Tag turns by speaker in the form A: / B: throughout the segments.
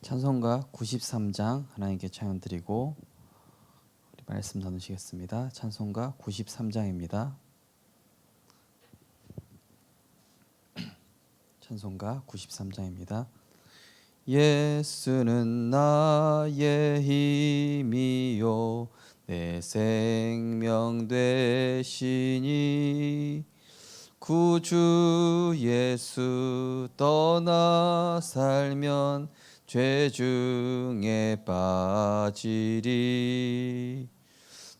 A: 찬송가 93장 하나님께 찬양 드리고 우리 말씀 나누시겠습니다. 찬송가 93장입니다. 찬송가 93장입니다. 예수는 나의 힘이요 내 생명 되시니 구주 예수 떠나 살면 죄 중에 빠지리.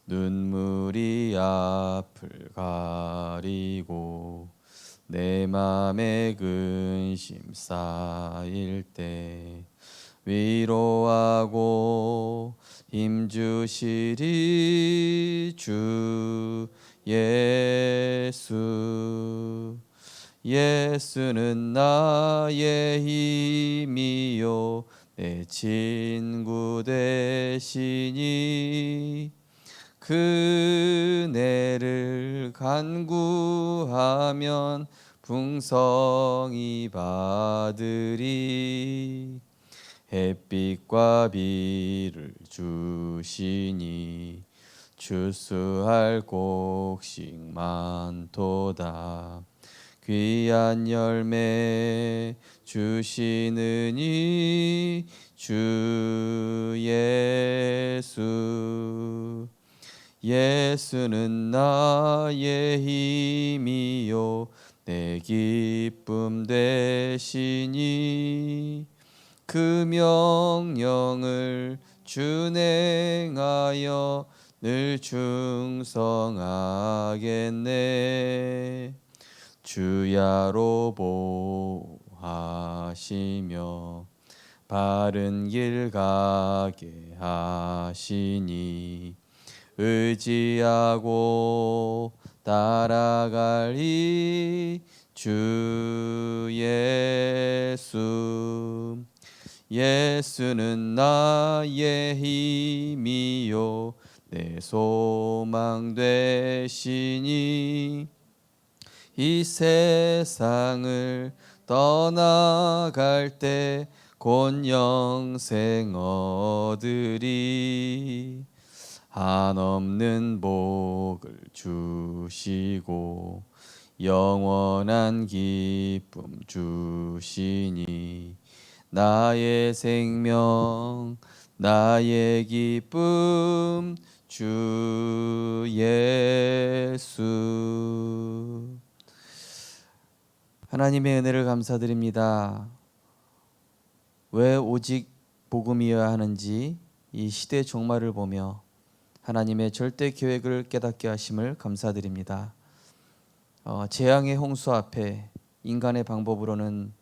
A: 눈물이 앞을 가리고 내 맘에 근심 쌓일 때 위로하고 힘주시리 주 예수. 예수는 나의 힘이요 내 친구 되시니 그네를 간구하면 풍성히 받으리. 햇빛과 비를 주시니 추수할 곡식 많도다. 귀한 열매 주시느니 주 예수. 예수는 나의 힘이요 내 기쁨 되시니 그 명령을 준행하여 늘 충성하겠네. 주야로 보호하시며 바른 길 가게 하시니 의지하고 따라가리 주 예수. 예수는 나의 힘이요 내 소망 되시니 이 세상을 떠나갈 때 곧 영생 얻으리. 한없는 복을 주시고 영원한 기쁨 주시니 나의 생명 나의 기쁨 주 예수. 하나님의 은혜를 감사드립니다. 왜 오직 복음이어야 하는지 이 시대의 종말을 보며 하나님의 절대 계획을 깨닫게 하심을 감사드립니다. 재앙의 홍수 앞에 인간의 방법으로는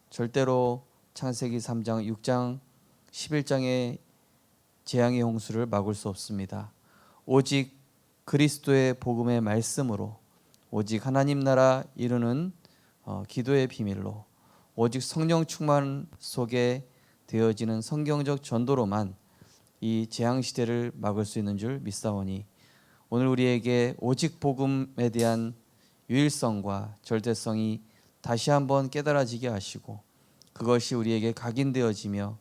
A: 절대로 창세기 3장, 6장, 11장의 재앙의 홍수를 막을 수 없습니다. 오직 그리스도의 복음의 말씀으로, 오직 하나님 나라 이루는 기도의 비밀로, 오직 성령 충만 속에 되어지는 성경적 전도로만 이 재앙 시대를 막을 수 있는 줄 믿사오니 오늘 우리에게 오직 복음에 대한 유일성과 절대성이 다시 한번 깨달아지게 하시고 그것이 우리에게 각인되어지며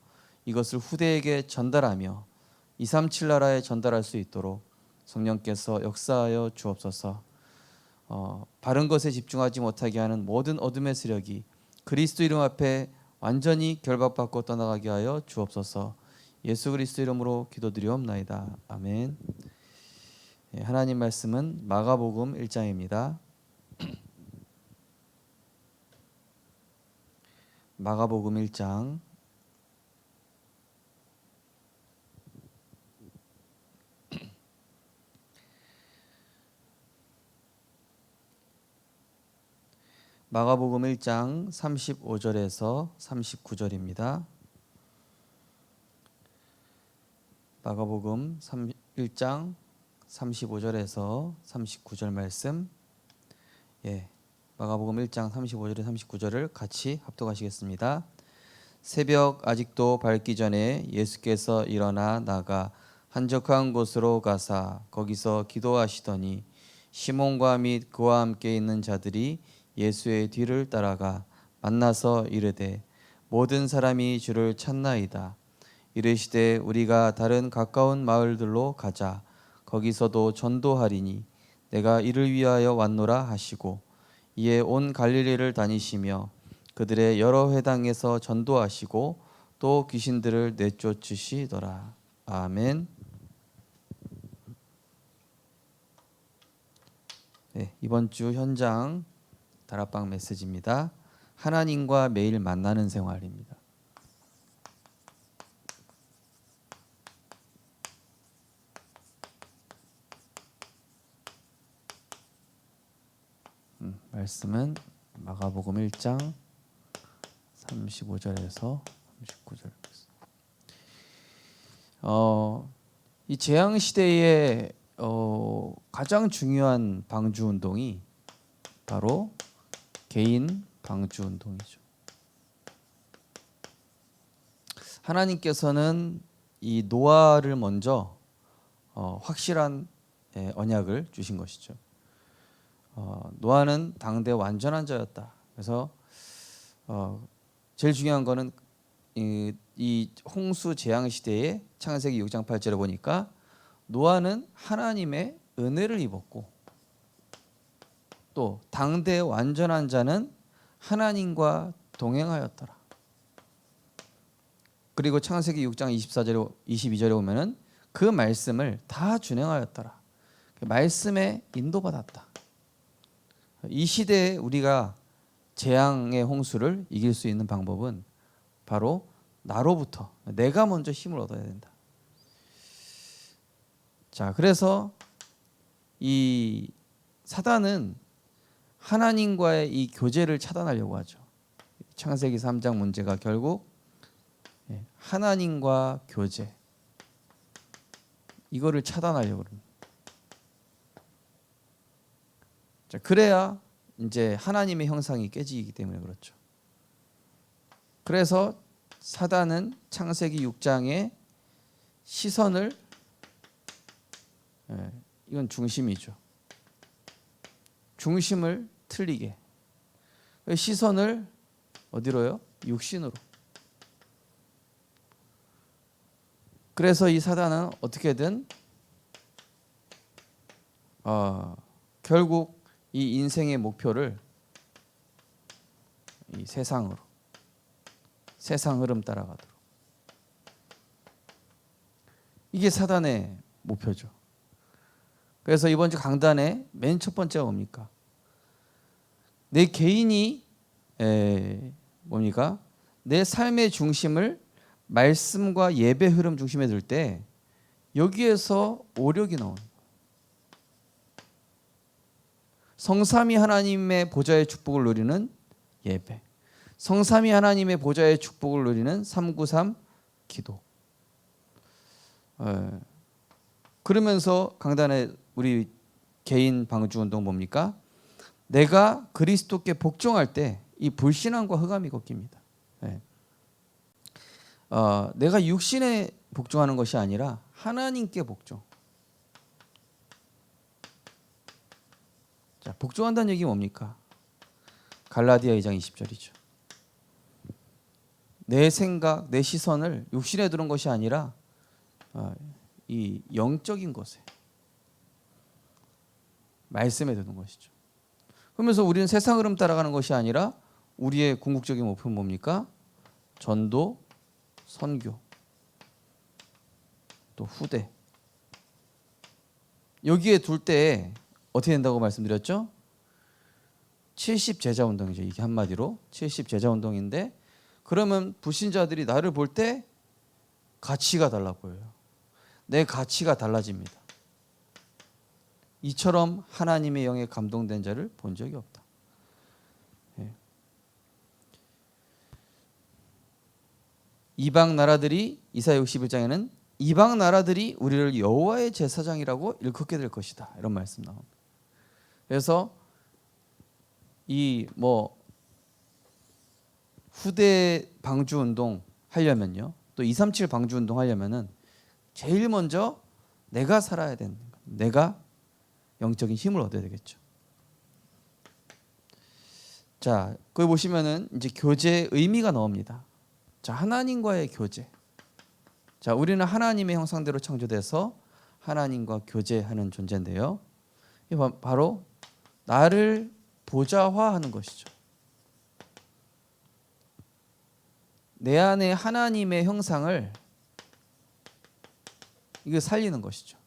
A: 이것을 후대에게 전달하며 237 나라에 전달할 수 있도록 성령께서 역사하여 주옵소서. 바른 것에 집중하지 못하게 하는 모든 어둠의 세력이 그리스도 이름 앞에 완전히 결박받고 떠나가게 하여 주옵소서. 예수 그리스도 이름으로 기도드리옵나이다. 아멘. 하나님 말씀은 마가복음 1장입니다. 마가복음 1장 마가복음 1장 35절에서 39절입니다. 마가복음 1장 35절에서 39절 말씀. 마가복음 1장 35절에 39절을 같이 합독하시겠습니다. 새벽 아직도 밝기 전에 예수께서 일어나 나가 한적한 곳으로 가사 거기서 기도하시더니 시몬과 및 그와 함께 있는 자들이 예수의 뒤를 따라가 만나서 이르되 모든 사람이 주를 찾나이다. 이르시되 우리가 다른 가까운 마을들로 가자. 거기서도 전도하리니 내가 이를 위하여 왔노라 하시고 이에 온 갈릴리를 다니시며 그들의 여러 회당에서 전도하시고 또 귀신들을 내쫓으시더라. 아멘. 네, 이번 주 현장 다락방 메시지입니다. 하나님과 매일 만나는 생활입니다. 말씀은 마가복음 1장 35절에서 39절. 이 재앙 시대에 가장 중요한 방주 운동이 바로 개인 방주 운동이죠. 하나님께서는 이 노아를 먼저 확실한 언약을 주신 것이죠. 노아는 당대 완전한 자였다. 그래서 제일 중요한 거는 이 홍수 재앙 시대에 창세기 6장 8절에 보니까 노아는 하나님의 은혜를 입었고 또 당대 완전한 자는 하나님과 동행하였더라. 그리고 창세기 6장 24절에 22절에 보면은 그 말씀을 다 준행하였더라. 그 말씀에 인도받았다. 이 시대에 우리가 재앙의 홍수를 이길 수 있는 방법은 바로 나로부터 내가 먼저 힘을 얻어야 된다. 자, 그래서 이 사단은 하나님과의 이 교제를 차단하려고 하죠. 창세기 3장 문제가 결국 하나님과 교제 이거를 차단하려고 합니다. 자, 그래야 이제 하나님의 형상이 깨지기 때문에 그렇죠. 그래서 사단은 창세기 6장의 시선을 이건 중심이죠. 중심을 틀리게 시선을 어디로요? 육신으로. 그래서 이 사단은 어떻게든 결국 이 인생의 목표를 이 세상으로, 세상 흐름 따라가도록. 이게 사단의 목표죠. 그래서 이번 주 강단의 맨 첫 번째가 뭡니까? 내 개인이 뭡니까? 내 삶의 중심을 말씀과 예배 흐름 중심에 둘 때 여기에서 오력이 나옵니다. 성삼위 하나님의 보좌의 축복을 누리는 예배, 성삼위 하나님의 보좌의 축복을 누리는 393 기도. 그러면서 강단에 우리 개인 방주 운동 뭡니까? 내가 그리스도께 복종할 때 이 불신앙과 흑암이 꺾입니다. 내가 육신에 복종하는 것이 아니라 하나님께 복종. 자, 복종한다는 얘기 뭡니까? 갈라디아 2장 20절이죠. 내 생각, 내 시선을 육신에 두는 것이 아니라 이 영적인 것에 말씀에 두는 것이죠. 그러면서 우리는 세상 흐름 따라가는 것이 아니라 우리의 궁극적인 목표는 뭡니까? 전도, 선교, 또 후대. 여기에 둘 때 어떻게 된다고 말씀드렸죠? 70 제자 운동이죠. 이게 한마디로 70 제자 운동인데, 그러면 불신자들이 나를 볼 때 가치가 달라 보여요. 내 가치가 달라집니다. 이처럼 하나님의 영에 감동된 자를 본 적이 없다. 이방 나라들이, 이사야 61장에는 이방 나라들이 우리를 여호와의 제사장이라고 일컫게 될 것이다, 이런 말씀 나옵니다. 그래서 이 후대 방주 운동 하려면요, 또 237 방주 운동 하려면은 제일 먼저 내가 살아야 되는 거예요. 내가 영적인 힘을 얻어야 되겠죠. 자, 거기 보시면은 이제 교제의 의미가 나옵니다. 자, 하나님과의 교제. 자, 우리는 하나님의 형상대로 창조돼서 하나님과 교제하는 존재인데요. 이 바로 나를 보좌화하는 것이죠. 내 안에 하나님의 형상을 이거 살리는 것이죠.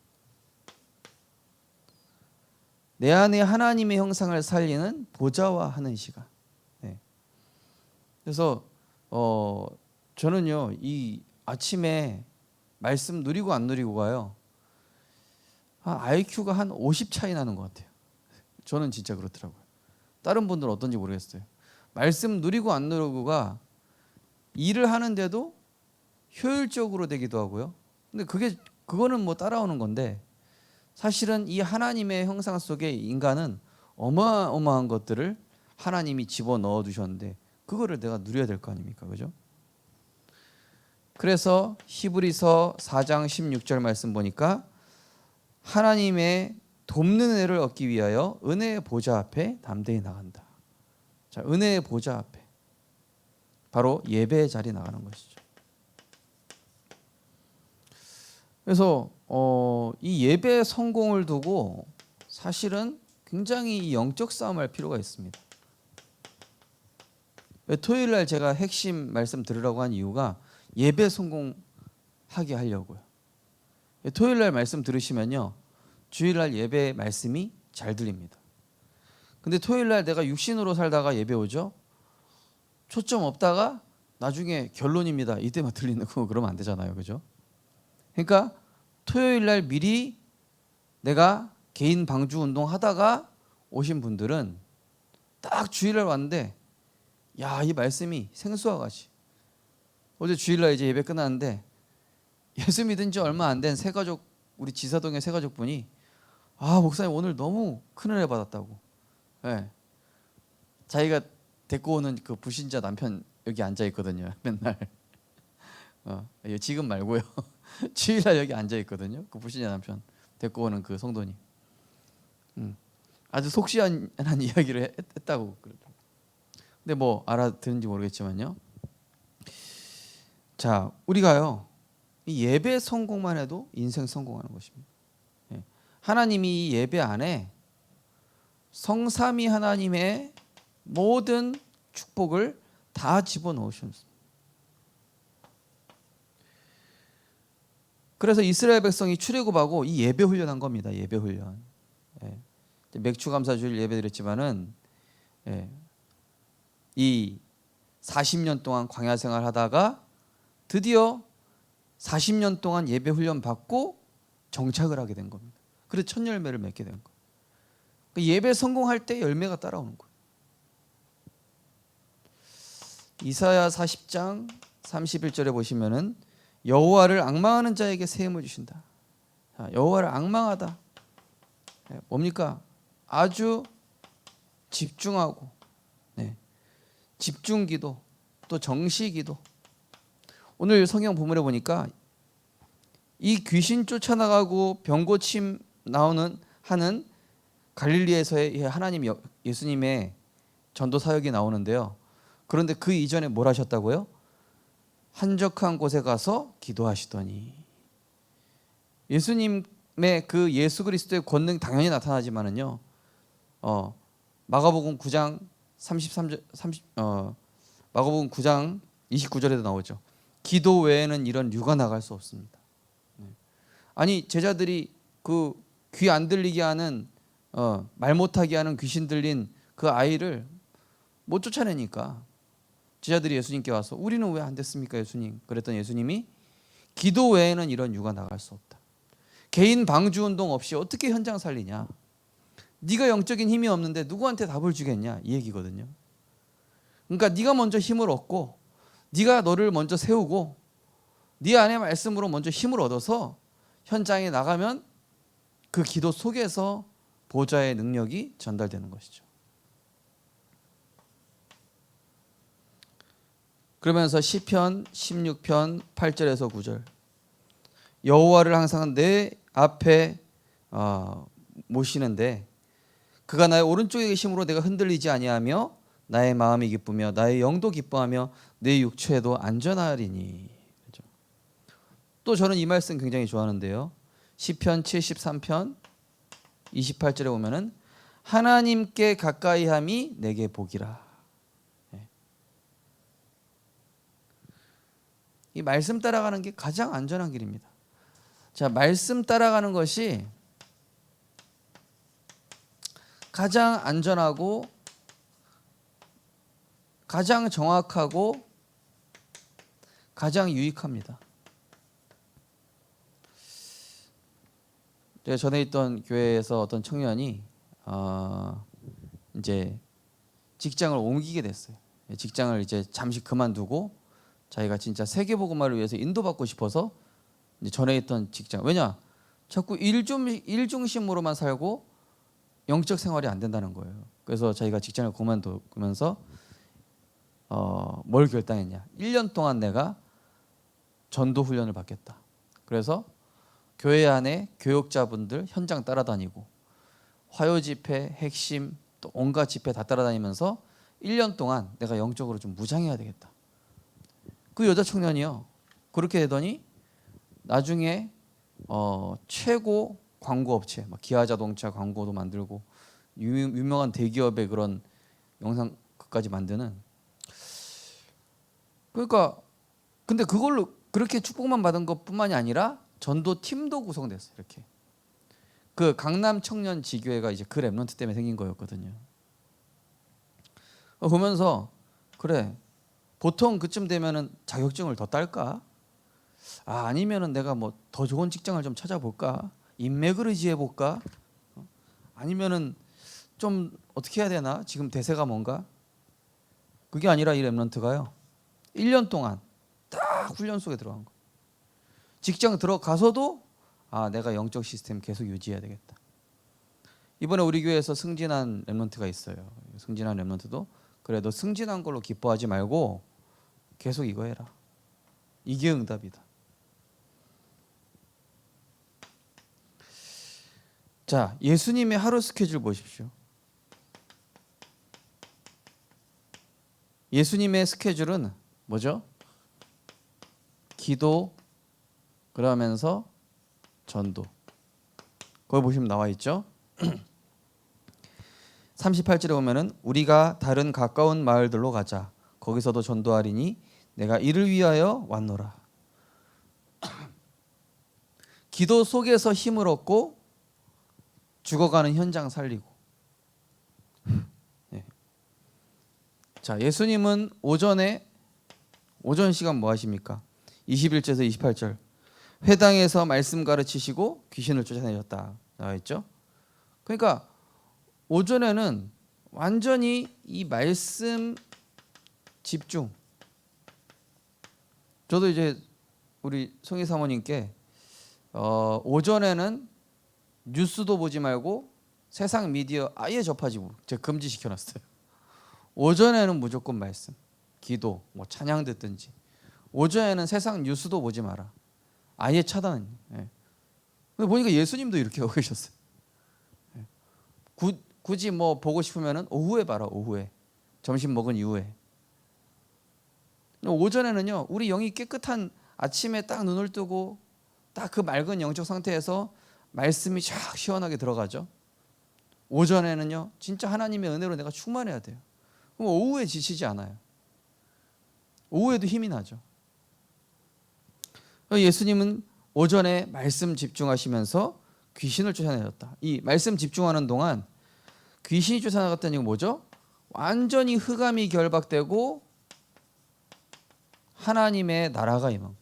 A: 내 안에 하나님의 형상을 살리는 보좌화하는 시간. 네. 그래서 저는요, 이 아침에 말씀 누리고 안 누리고가요, IQ가 한 50 차이 나는 것 같아요. 저는 진짜 그렇더라고요. 다른 분들은 어떤지 모르겠어요. 말씀 누리고 안 누리고가 일을 하는데도 효율적으로 되기도 하고요. 근데 그거는 뭐 따라오는 건데, 사실은 이 하나님의 형상 속에 인간은 어마어마한 것들을 하나님이 집어넣어 두셨는데 그거를 내가 누려야 될 거 아닙니까? 그죠? 그래서 히브리서 4장 16절 말씀 보니까 하나님의 돕는 은혜를 얻기 위하여 은혜의 보좌 앞에 담대히 나간다. 자, 은혜의 보좌 앞에 바로 예배의 자리에 나가는 것이죠. 그래서 이 예배의 성공을 두고 사실은 굉장히 영적 싸움할 필요가 있습니다. 토요일 날 제가 핵심 말씀 들으라고 한 이유가 예배 성공하게 하려고요. 토요일 날 말씀 들으시면요, 주일 날 예배 말씀이 잘 들립니다. 근데 토요일 날 내가 육신으로 살다가 예배 오죠? 초점 없다가 나중에 결론입니다, 이때만 들리는 거, 그러면 안 되잖아요. 그죠? 그러니까 토요일 날 미리 내가 개인 방주 운동 하다가 오신 분들은 딱 주일날 왔는데, 야, 이 말씀이 생수와 같이. 어제 주일날 이제 예배 끝났는데 예수 믿은 지 얼마 안 된 새가족, 우리 지사동의 새가족 분이, 목사님 오늘 너무 큰 은혜 받았다고. 네. 자기가 데리고 오는 그 불신자 남편 여기 앉아 있거든요. 맨날. 지금 말고요. 주일날 여기 앉아 있거든요. 그 불신자 남편 데리고 오는 그 성도님. 아주 속 시원한 이야기를 했다고 그러더라고요. 근데 뭐 알아듣는지 모르겠지만요. 자, 우리가요, 이 예배 성공만 해도 인생 성공하는 것입니다. 하나님이 이 예배 안에 성삼위 하나님의 모든 축복을 다 집어넣으셨습니다. 그래서 이스라엘 백성이 출애굽하고 이 예배 훈련한 겁니다. 예배 훈련. 맥주 감사주일 예배드렸지만은 이 40년 동안 광야 생활하다가 드디어 40년 동안 예배 훈련 받고 정착을 하게 된 겁니다. 그래서 첫 열매를 맺게 된 거예요. 예배 성공할 때 열매가 따라오는 거예요. 이사야 40장 31절에 보시면은 여호와를 앙망하는 자에게 새 힘을 주신다. 여호와를 앙망하다. 뭡니까? 아주 집중하고, 집중기도, 또 정시기도. 오늘 성경 본문에 보니까 이 귀신 쫓아나가고 병고침 나오는 하는 갈릴리에서의 하나님 예수님의 전도 사역이 나오는데요. 그런데 그 이전에 뭘 하셨다고요? 한적한 곳에 가서 기도하시더니. 예수님의 그 예수 그리스도의 권능 당연히 나타나지만은요, 마가복음 9장 마가복음 9장 29절에도 나오죠. 기도 외에는 이런 유가 나갈 수 없습니다. 아니, 제자들이 그 귀 안 들리게 하는, 말 못하게 하는 귀신 들린 그 아이를 못 쫓아내니까 제자들이 예수님께 와서 우리는 왜 안 됐습니까, 예수님? 그랬더니 예수님이 기도 외에는 이런 유가 나갈 수 없다. 개인 방주 운동 없이 어떻게 현장 살리냐? 네가 영적인 힘이 없는데 누구한테 답을 주겠냐? 이 얘기거든요. 그러니까 네가 먼저 힘을 얻고, 네가 너를 먼저 세우고, 네 안에 말씀으로 먼저 힘을 얻어서 현장에 나가면 그 기도 속에서 보좌의 능력이 전달되는 것이죠. 그러면서 시편 16편 8절에서 9절, 여호와를 항상 내 앞에 모시는데 그가 나의 오른쪽에 계심으로 내가 흔들리지 아니하며 나의 마음이 기쁘며 나의 영도 기뻐하며 내 육체도 안전하리니. 그렇죠? 또 저는 이 말씀 굉장히 좋아하는데요. 시편 73편 28절에 보면은 하나님께 가까이함이 내게 복이라. 이 말씀 따라가는 게 가장 안전한 길입니다. 자, 말씀 따라가는 것이 가장 안전하고 가장 정확하고 가장 유익합니다. 제가 전에 있던 교회에서 어떤 청년이 이제 직장을 옮기게 됐어요. 직장을 이제 잠시 그만두고 자기가 진짜 세계복음화를 위해서 인도받고 싶어서 이제 전에 있던 직장, 왜냐 자꾸 일 중심으로만 살고 영적 생활이 안 된다는 거예요. 그래서 자기가 직장을 그만두면서 뭘 결단했냐, 1년 동안 내가 전도 훈련을 받겠다. 그래서 교회 안에 교역자분들 현장 따라다니고 화요 집회, 핵심, 또 온갖 집회 다 따라다니면서 1년 동안 내가 영적으로 좀 무장해야 되겠다. 그 여자 청년이요, 그렇게 되더니 나중에 최고 광고 업체, 막 기아자동차 광고도 만들고 유명한 대기업의 그런 영상 그까지 만드는. 그러니까 근데 그걸로 그렇게 축복만 받은 것뿐만이 아니라 전도 팀도 구성됐어요. 이렇게 그 강남 청년 지교회가 이제 그 랩런트 때문에 생긴 거였거든요. 보면서 그래, 보통 그쯤 되면은 자격증을 더 딸까? 아니면은 내가 뭐 더 좋은 직장을 좀 찾아볼까? 인맥을 의지해 볼까? 아니면은 좀 어떻게 해야 되나? 지금 대세가 뭔가? 그게 아니라 이 랩런트가요, 1년 동안 딱 훈련 속에 들어간 거. 직장 들어가서도 내가 영적 시스템 계속 유지해야 되겠다. 이번에 우리 교회에서 승진한 랩런트가 있어요. 승진한 랩런트도 그래, 너 승진한 걸로 기뻐하지 말고 계속 이거 해라. 이게 응답이다. 자, 예수님의 하루 스케줄 보십시오. 예수님의 스케줄은 뭐죠? 기도, 그러면서 전도. 거기 보시면 나와 있죠. 38절에 보면은 우리가 다른 가까운 마을들로 가자. 거기서도 전도하리니 내가 이를 위하여 왔노라. 기도 속에서 힘을 얻고 죽어가는 현장 살리고. 네. 자, 예수님은 오전 시간 뭐 하십니까? 21절에서 28절. 회당에서 말씀 가르치시고 귀신을 쫓아내셨다 나와 있죠. 그러니까 오전에는 완전히 이 말씀 집중. 저도 이제 우리 송희 사모님께 오전에는 뉴스도 보지 말고 세상 미디어 아예 접하지 못, 제가 금지시켜놨어요. 오전에는 무조건 말씀, 기도, 뭐 찬양 듣든지. 오전에는 세상 뉴스도 보지 마라. 아예 차단. 예. 근데 보니까 예수님도 이렇게 하고 계셨어요. 예. 굳이 뭐 보고 싶으면은 오후에 봐라. 오후에 점심 먹은 이후에. 오전에는요, 우리 영이 깨끗한 아침에 딱 눈을 뜨고 딱 그 맑은 영적 상태에서 말씀이 쫙 시원하게 들어가죠. 오전에는요, 진짜 하나님의 은혜로 내가 충만해야 돼요. 그럼 오후에 지치지 않아요. 오후에도 힘이 나죠. 예수님은 오전에 말씀 집중하시면서 귀신을 쫓아내셨다. 이 말씀 집중하는 동안 귀신이 쫓아나갔다는 게 뭐죠? 완전히 흑암이 결박되고 하나님의 나라가 임한.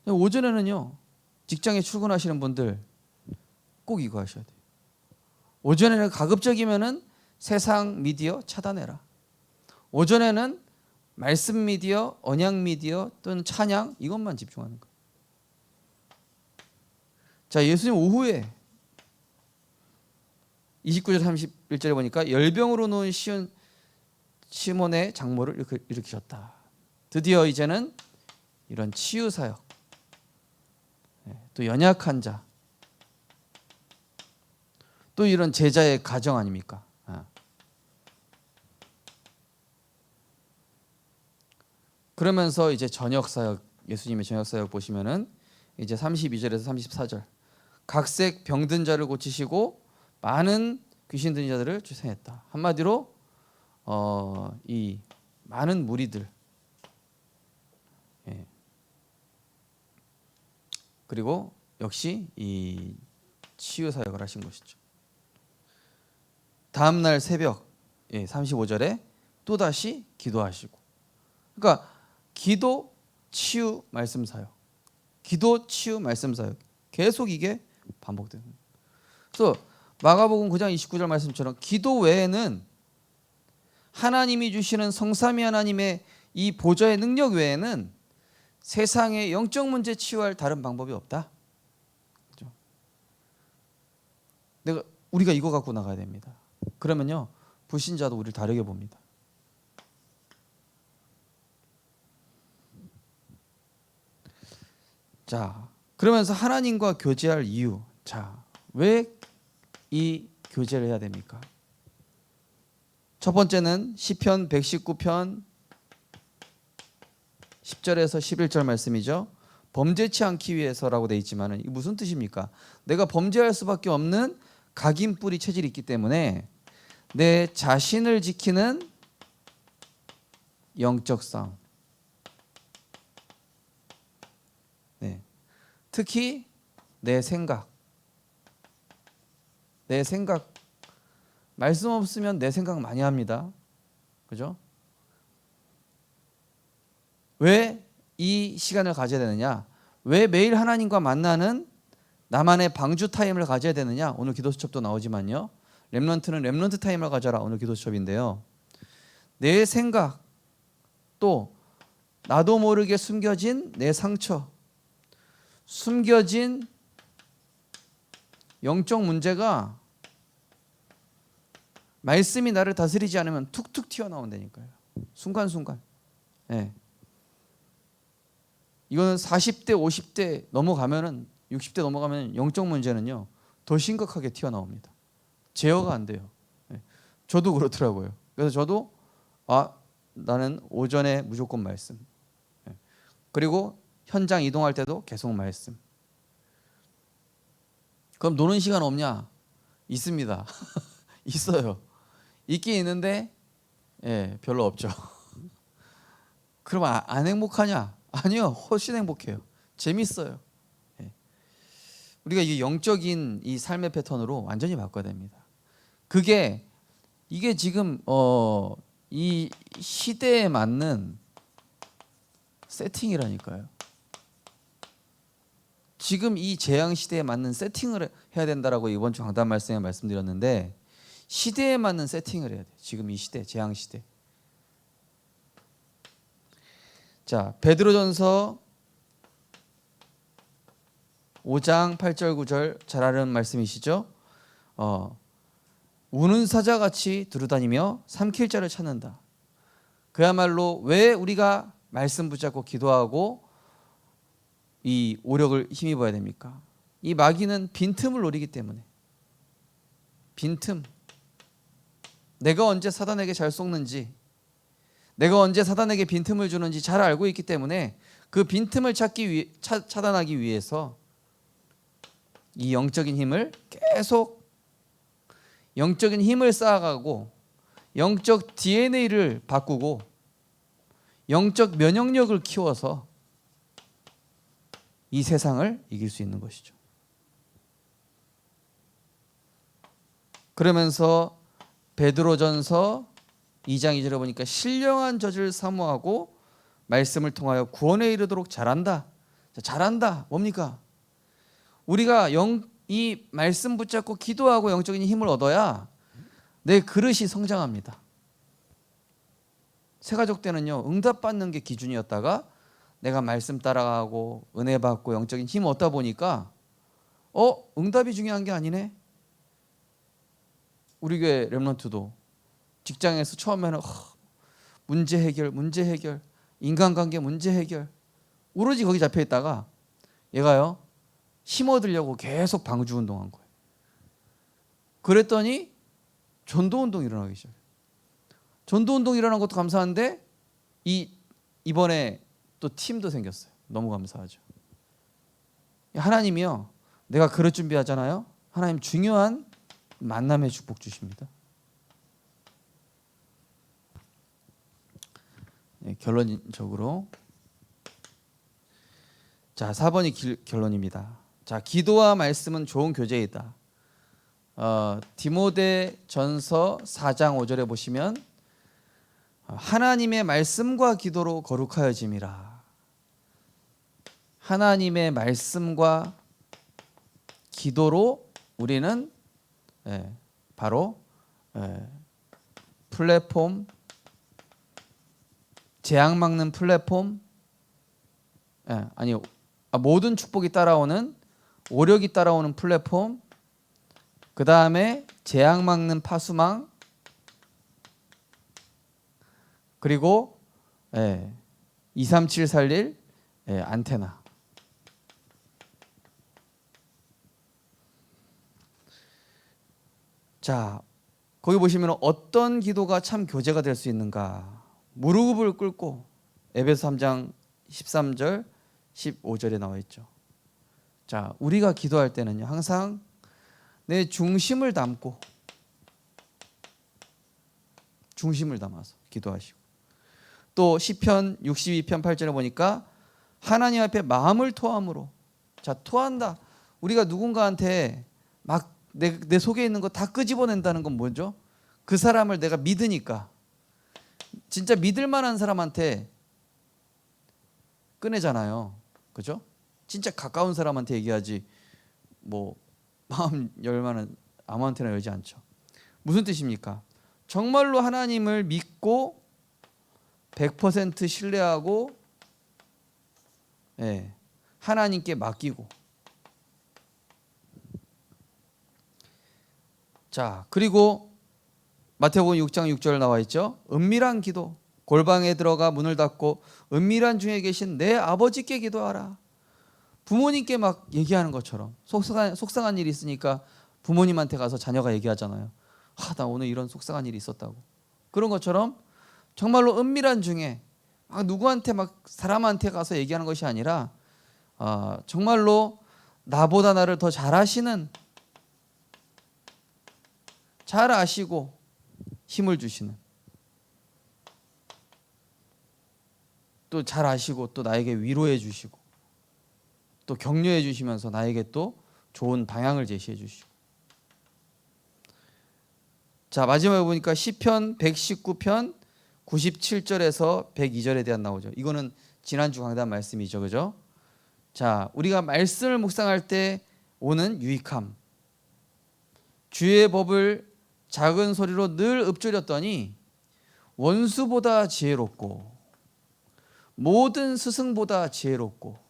A: 오전에는요, 직장에 출근하시는 분들 꼭 이거 하셔야 돼요. 오전에는 가급적이면은 세상 미디어 차단해라. 오전에는 말씀 미디어, 언약 미디어 또는 찬양 이것만 집중하는 거예요. 자, 예수님 오후에 29절 31절에 보니까 열병으로 누운 시몬의 장모를 일으키셨다. 드디어 이제는 이런 치유 사역, 또 연약한 자, 또 이런 제자의 가정 아닙니까? 그러면서 이제 저녁 사역, 예수님의 저녁 사역 보시면은 이제 32절에서 34절, 각색 병든 자를 고치시고 많은 귀신 들린 자들을 출생했다. 한마디로 이 많은 무리들, 예. 그리고 역시 이 치유 사역을 하신 것이죠. 다음 날 새벽 35절에 또 다시 기도하시고, 그러니까 기도, 치유, 말씀 사역, 기도, 치유, 말씀 사역, 계속 이게 반복되는 거예요. 그래서 마가복음 9장 29절 말씀처럼 기도 외에는 하나님이 주시는 성삼위 하나님의 이 보좌의 능력 외에는 세상의 영적 문제 치유할 다른 방법이 없다. 그렇죠? 우리가 이거 갖고 나가야 됩니다. 그러면요, 불신자도 우리를 다르게 봅니다. 자, 그러면서 하나님과 교제할 이유. 자, 왜 이 교제를 해야 됩니까? 첫 번째는 시편 119편 10절에서 11절 말씀이죠. 범죄치 않기 위해서라고 되어 있지만 이게 무슨 뜻입니까? 내가 범죄할 수밖에 없는 각인뿌리 체질이 있기 때문에 내 자신을 지키는 영적 싸움. 네. 특히 내 생각. 말씀 없으면 내 생각 많이 합니다. 그죠? 왜 이 시간을 가져야 되느냐? 왜 매일 하나님과 만나는 나만의 방주 타임을 가져야 되느냐? 오늘 기도 수첩도 나오지만요. 렘넌트는 렘넌트 타임을 가져라. 오늘 기도 수첩인데요. 내 생각, 또 나도 모르게 숨겨진 내 상처, 숨겨진 영적 문제가 말씀이 나를 다스리지 않으면 툭툭 튀어나온다니까요. 순간순간. 네. 이거는 40대, 50대 넘어가면은, 60대 넘어가면 영적 문제는요 더 심각하게 튀어나옵니다. 제어가 안 돼요. 네. 저도 그렇더라고요. 그래서 저도 나는 오전에 무조건 말씀. 네. 그리고 현장 이동할 때도 계속 말씀. 그럼 노는 시간 없냐? 있습니다. 있어요. 있긴 있는데 별로 없죠. 그럼 안 행복하냐? 아니요, 훨씬 행복해요. 재밌어요. 우리가 이 영적인 이 삶의 패턴으로 완전히 바꿔야 됩니다. 이게 지금 이 시대에 맞는 세팅이라니까요. 지금 이 재앙 시대에 맞는 세팅을 해야 된다라고 이번 주 강단 말씀에 말씀드렸는데, 시대에 맞는 세팅을 해야 돼요. 지금 이 시대, 재앙 시대. 자, 베드로전서 5장 8절 9절 잘 아는 말씀이시죠? 우는 사자같이 두루다니며 삼킬 자를 찾는다. 그야말로 왜 우리가 말씀 붙잡고 기도하고 이 오력을 힘입어야 됩니까? 이 마귀는 빈틈을 노리기 때문에. 빈틈. 내가 언제 사단에게 잘 속는지, 내가 언제 사단에게 빈틈을 주는지 잘 알고 있기 때문에 그 빈틈을 차단하기 위해서 이 영적인 힘을 계속, 영적인 힘을 쌓아가고 영적 DNA를 바꾸고 영적 면역력을 키워서 이 세상을 이길 수 있는 것이죠. 그러면서 베드로전서 2장 2절에 보니까 신령한 젖을 사모하고 말씀을 통하여 구원에 이르도록 잘한다. 잘한다. 뭡니까? 우리가 이 말씀 붙잡고 기도하고 영적인 힘을 얻어야 내 그릇이 성장합니다. 새가족 때는요, 응답받는 게 기준이었다가 내가 말씀 따라가고 은혜 받고 영적인 힘을 얻다 보니까 응답이 중요한 게 아니네. 우리 교회 렘넌트도 직장에서 처음에는 문제 해결, 인간관계 문제 해결, 오로지 거기 잡혀 있다가 얘가요, 힘 얻으려고 계속 방주 운동한 거예요. 그랬더니 전도 운동 일어나기 시작해요. 전도 운동 일어난 것도 감사한데 이 이번에 또 팀도 생겼어요. 너무 감사하죠. 하나님이요, 내가 그릇 준비하잖아요. 하나님 중요한 만남의 축복 주십니다. 네, 결론적으로 자 4번이 결론입니다. 자, 기도와 말씀은 좋은 교제이다. 디모데전서 4장 5절에 보시면 하나님의 말씀과 기도로 거룩하여짐이라. 하나님의 말씀과 기도로 우리는 바로 플랫폼, 재앙 막는 플랫폼, 모든 축복이 따라오는, 오력이 따라오는 플랫폼, 그 다음에 재앙 막는 파수망, 그리고 23741 안테나. 자, 거기 보시면 어떤 기도가 참 교제가 될 수 있는가. 무릎을 꿇고, 에베소 3장 13절 15절에 나와 있죠. 자, 우리가 기도할 때는요, 항상 내 중심을 담고, 중심을 담아서 기도하시고, 또 시편 62편 8절에 보니까 하나님 앞에 마음을 토함으로. 자, 토한다. 우리가 누군가한테 막 내 속에 있는 거 다 끄집어낸다는 건 뭐죠? 그 사람을 내가 믿으니까, 진짜 믿을 만한 사람한테 꺼내잖아요. 그죠? 진짜 가까운 사람한테 얘기하지, 뭐 마음 열만은 아무한테나 열지 않죠. 무슨 뜻입니까? 정말로 하나님을 믿고 100% 신뢰하고 하나님께 맡기고. 자, 그리고 마태복음 6장 6절 나와 있죠. 은밀한 기도, 골방에 들어가 문을 닫고 은밀한 중에 계신 내 아버지께 기도하라. 부모님께 막 얘기하는 것처럼. 속상한 일이 있으니까 부모님한테 가서 자녀가 얘기하잖아요. 나 오늘 이런 속상한 일이 있었다고. 그런 것처럼 정말로 은밀한 중에 막 누구한테 막 사람한테 가서 얘기하는 것이 아니라 정말로 나보다 나를 더 잘 아시는, 잘 아시고 힘을 주시는, 또 잘 아시고 또 나에게 위로해 주시고 또 격려해 주시면서 나에게 또 좋은 방향을 제시해 주시고. 자, 마지막에 보니까 시편 119편 97절에서 102절에 대한 나오죠. 이거는 지난주 강단 말씀이죠. 그죠? 자, 우리가 말씀을 묵상할 때 오는 유익함. 주의 법을 작은 소리로 늘 읊조렸더니 원수보다 지혜롭고 모든 스승보다 지혜롭고.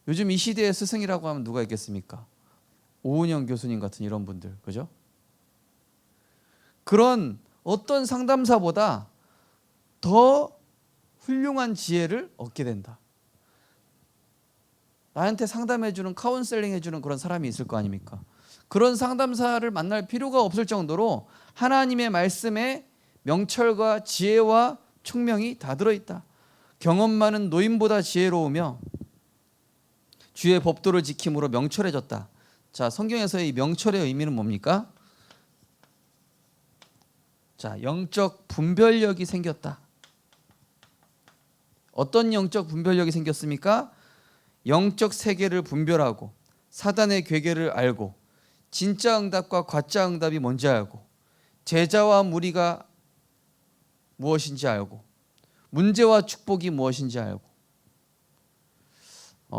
A: 요즘 이 시대의 스승이라고 하면 누가 있겠습니까? 오은영 교수님 같은 이런 분들. 그죠? 그런 어떤 상담사보다 더 훌륭한 지혜를 얻게 된다. 나한테 상담해주는, 카운셀링 해주는 그런 사람이 있을 거 아닙니까? 그런 상담사를 만날 필요가 없을 정도로 하나님의 말씀에 명철과 지혜와 총명이 다 들어있다. 경험 많은 노인보다 지혜로우며 주의 법도를 지킴으로 명철해졌다. 자, 성경에서의 이 명철의 의미는 뭡니까? 자, 영적 분별력이 생겼다. 어떤 영적 분별력이 생겼습니까? 영적 세계를 분별하고 사단의 괴계를 알고 진짜 응답과 가짜 응답이 뭔지 알고 제자와 무리가 무엇인지 알고 문제와 축복이 무엇인지 알고.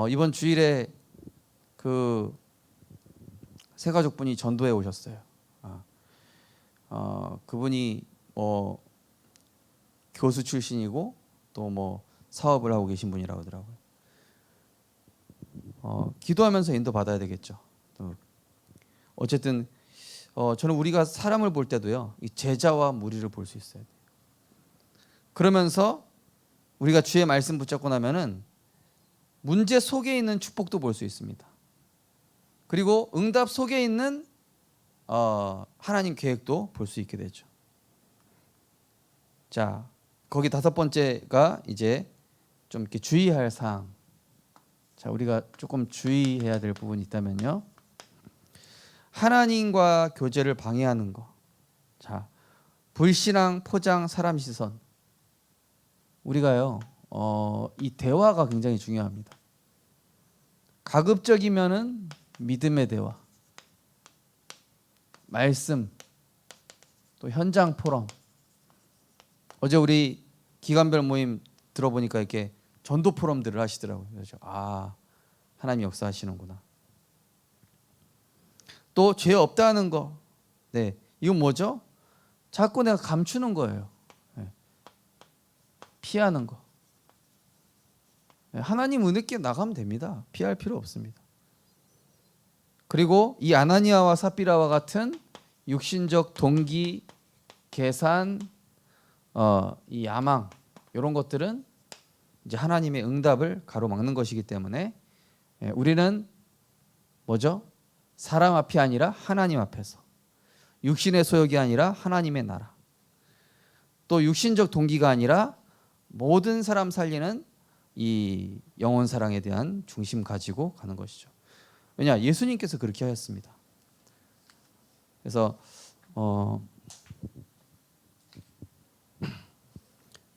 A: 이번 주일에 그 세 가족분이 전도에 오셨어요. 그분이 교수 출신이고 또 사업을 하고 계신 분이라고 하더라고요. 기도하면서 인도 받아야 되겠죠. 어쨌든 저는 우리가 사람을 볼 때도요, 이 제자와 무리를 볼 수 있어야 돼요. 그러면서 우리가 주의 말씀 붙잡고 나면은 문제 속에 있는 축복도 볼 수 있습니다. 그리고 응답 속에 있는 하나님 계획도 볼 수 있게 되죠. 자, 거기 다섯 번째가 이제 좀 이렇게 주의할 사항. 자, 우리가 조금 주의해야 될 부분이 있다면요. 하나님과 교제를 방해하는 거. 자, 불신앙, 포장, 사람 시선. 우리가요, 이 대화가 굉장히 중요합니다. 가급적이면은 믿음의 대화, 말씀, 또 현장 포럼. 어제 우리 기간별 모임 들어보니까 이렇게 전도 포럼들을 하시더라고요. 그래서 하나님 역사하시는구나. 또 죄 없다는 거. 네, 이건 뭐죠? 자꾸 내가 감추는 거예요. 네. 피하는 거. 네. 하나님 은혜께 나가면 됩니다. 피할 필요 없습니다. 그리고 이 아나니아와 삽비라와 같은 육신적 동기, 계산, 이 야망 이런 것들은 이제 하나님의 응답을 가로막는 것이기 때문에 우리는 뭐죠? 사람 앞이 아니라 하나님 앞에서, 육신의 소욕이 아니라 하나님의 나라, 또 육신적 동기가 아니라 모든 사람 살리는 이 영혼 사랑에 대한 중심 가지고 가는 것이죠. 왜냐? 예수님께서 그렇게 하셨습니다. 그래서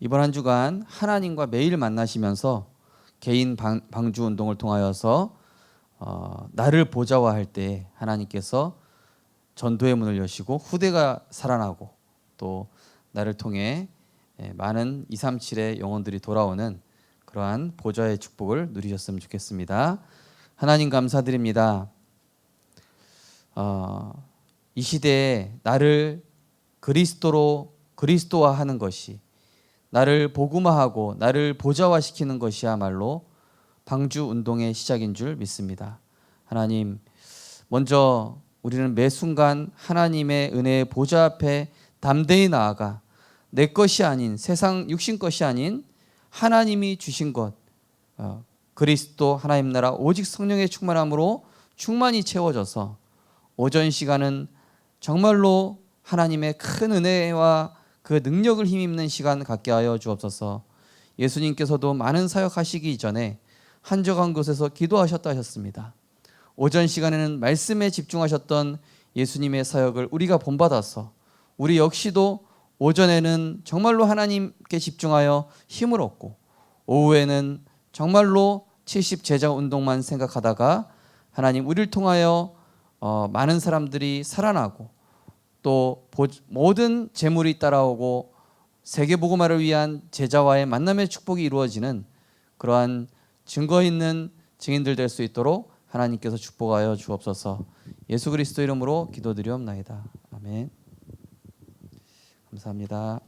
A: 이번 한 주간 하나님과 매일 만나시면서 개인 방주 운동을 통하여서 나를 보좌화할 때 하나님께서 전도의 문을 여시고 후대가 살아나고 또 나를 통해 많은 237의 영혼들이 돌아오는 그러한 보좌의 축복을 누리셨으면 좋겠습니다. 하나님 감사드립니다. 이 시대에 나를 그리스도화하는 것이, 나를 복음화하고 나를 보좌화시키는 것이야말로 방주 운동의 시작인 줄 믿습니다. 하나님, 먼저 우리는 매 순간 하나님의 은혜의 보좌 앞에 담대히 나아가 내 것이 아닌, 세상 육신 것이 아닌 하나님이 주신 것, 그리스도 하나님 나라 오직 성령의 충만함으로 충만히 채워져서 오전 시간은 정말로 하나님의 큰 은혜와 그 능력을 힘입는 시간 갖게 하여 주옵소서. 예수님께서도 많은 사역하시기 이전에 한적한 곳에서 기도하셨다 하셨습니다. 오전 시간에는 말씀에 집중하셨던 예수님의 사역을 우리가 본받아서 우리 역시도 오전에는 정말로 하나님께 집중하여 힘을 얻고 오후에는 정말로 70 제자 운동만 생각하다가 하나님 우리를 통하여 많은 사람들이 살아나고 또 모든 재물이 따라오고 세계복음화를 위한 제자와의 만남의 축복이 이루어지는 그러한 증거 있는 증인들 될 수 있도록 하나님께서 축복하여 주옵소서. 예수 그리스도 이름으로 기도드리옵나이다. 아멘. 감사합니다.